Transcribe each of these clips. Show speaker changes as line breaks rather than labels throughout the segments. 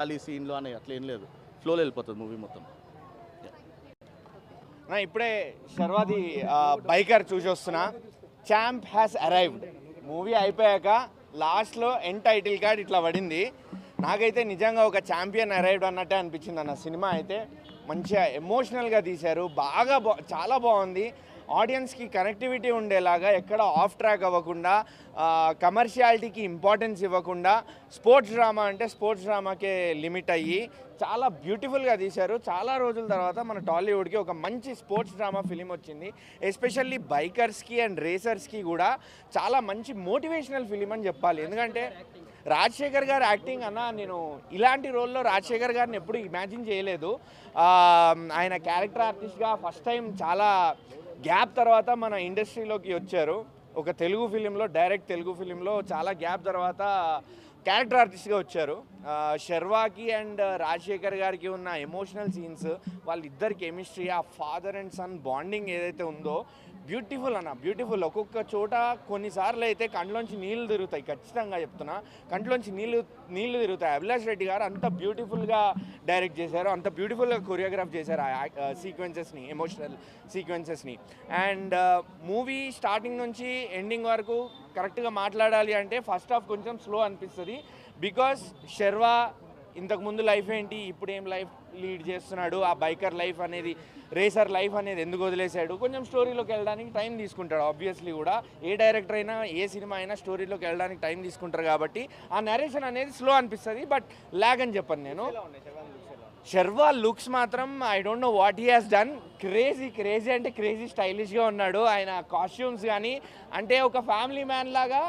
ఖాళీ సీన్లు అని అట్లా ఏం లేదు, ఫ్లోలో వెళ్ళిపోతుంది మూవీ మొత్తం.
ఇప్పుడే శర్వాది బైకర్ చూసి వస్తున్నా. ఛాంప్ హ్యాస్ అరైవ్డ్ మూవీ అయిపోయాక లాస్ట్లో ఎండ్ టైటిల్ కార్డ్ ఇట్లా పడింది. నాకైతే నిజంగా ఒక ఛాంపియన్ అరైవ్డ్ అన్నట్టే అనిపించింది అన్న. సినిమా అయితే మంచిగా ఎమోషనల్గా తీశారు, బాగా చాలా బాగుంది. ఆడియన్స్కి కనెక్టివిటీ ఉండేలాగా, ఎక్కడ ఆఫ్ ట్రాక్ అవ్వకుండా, కమర్షియాలిటీకి ఇంపార్టెన్స్ ఇవ్వకుండా, స్పోర్ట్స్ డ్రామా అంటే స్పోర్ట్స్ డ్రామాకే లిమిట్ అయ్యి చాలా బ్యూటిఫుల్గా తీశారు. చాలా రోజుల తర్వాత మన టాలీవుడ్కి ఒక మంచి స్పోర్ట్స్ డ్రామా ఫిలిం వచ్చింది. ఎస్పెషల్లీ బైకర్స్కి అండ్ రేసర్స్కి కూడా చాలా మంచి మోటివేషనల్ ఫిలిం అని చెప్పాలి. ఎందుకంటే రాజశేఖర్ గారు యాక్టింగ్ అన్న, నేను ఇలాంటి రోల్లో రాజశేఖర్ గారిని ఎప్పుడు ఇమాజిన్ చేయలేదు. ఆయన క్యారెక్టర్ ఆర్టిస్ట్గా ఫస్ట్ టైం చాలా గ్యాప్ తర్వాత మన ఇండస్ట్రీలోకి వచ్చారు. ఒక తెలుగు ఫిలింలో, డైరెక్ట్ తెలుగు ఫిలింలో చాలా గ్యాప్ తర్వాత క్యారెక్టర్ ఆర్టిస్ట్గా వచ్చారు. శర్వాకి అండ్ రాజశేఖర్ గారికి ఉన్న ఎమోషనల్ సీన్స్, వాళ్ళిద్దరి కెమిస్ట్రీ, ఆ ఫాదర్ అండ్ సన్ బాండింగ్ ఏదైతే ఉందో బ్యూటిఫుల్ అన్న, బ్యూటిఫుల్. ఒక్కొక్క చోట కొన్నిసార్లు అయితే కంట్లోంచి నీళ్లు తిరుగుతాయి, ఖచ్చితంగా చెప్తున్నా, కంట్లోంచి నీళ్లు తిరుగుతాయి. అభిలాష్ రెడ్డి గారు అంత బ్యూటిఫుల్గా డైరెక్ట్ చేశారు, అంత బ్యూటిఫుల్గా కొరియోగ్రాఫ్ చేశారు ఆ సీక్వెన్సెస్ని, ఎమోషనల్ సీక్వెన్సెస్ని. అండ్ మూవీ స్టార్టింగ్ నుంచి ఎండింగ్ వరకు కరెక్ట్గా మాట్లాడాలి అంటే ఫస్ట్ హాఫ్ కొంచెం స్లో అనిపిస్తుంది. బికాస్ శర్వా ఇంతకుముందు లైఫ్ ఏంటి, ఇప్పుడు ఏం లైఫ్ లీడ్ చేస్తున్నాడు, ఆ బైకర్ లైఫ్ అనేది, రేసర్ లైఫ్ అనేది ఎందుకు వదిలేశాడు, కొంచెం స్టోరీలోకి వెళ్ళడానికి టైం తీసుకుంటాడు. ఆబ్వియస్లీ కూడా ఏ డైరెక్టర్ అయినా, ఏ సినిమా అయినా స్టోరీలోకి వెళ్ళడానికి టైం తీసుకుంటారు కాబట్టి ఆ నరేషన్ అనేది స్లో అనిపిస్తుంది. బట్ లాగ్ అని చెప్పను నేను. శర్వా లుక్స్ మాత్రం I don't know what he has done. Crazy అంటే క్రేజీ స్టైలిష్గా ఉన్నాడు. ఆయన కాస్ట్యూమ్స్ కానీ, అంటే ఒక ఫ్యామిలీ మ్యాన్ లాగా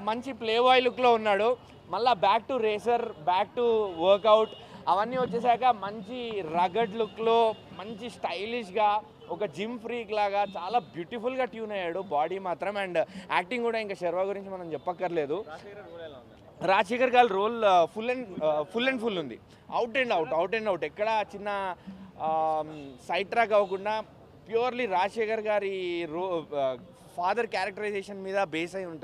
మంచి ప్లే బాయ్ లుక్లో ఉన్నాడు. మళ్ళీ back to racer, back to workout అవన్నీ వచ్చేసాక మంచి రగడ్ లుక్లో, మంచి స్టైలిష్గా, ఒక జిమ్ ఫ్రీక్ లాగా చాలా బ్యూటిఫుల్గా ట్యూన్ అయ్యాడు బాడీ మాత్రం. అండ్ యాక్టింగ్ కూడా ఇంకా శర్వా గురించి మనం చెప్పక్కర్లేదు. రాజశేఖర్ గారి రోల్ ఫుల్ అండ్ ఫుల్ ఉంది. అవుట్ అండ్ అవుట్ ఎక్కడ చిన్న సైడ్ ట్రాక్ అవ్వకుండా ప్యూర్లీ రాజశేఖర్ గారి ఫాదర్ క్యారెక్టరైజేషన్ మీద బేస్ అయి ఉంటుంది.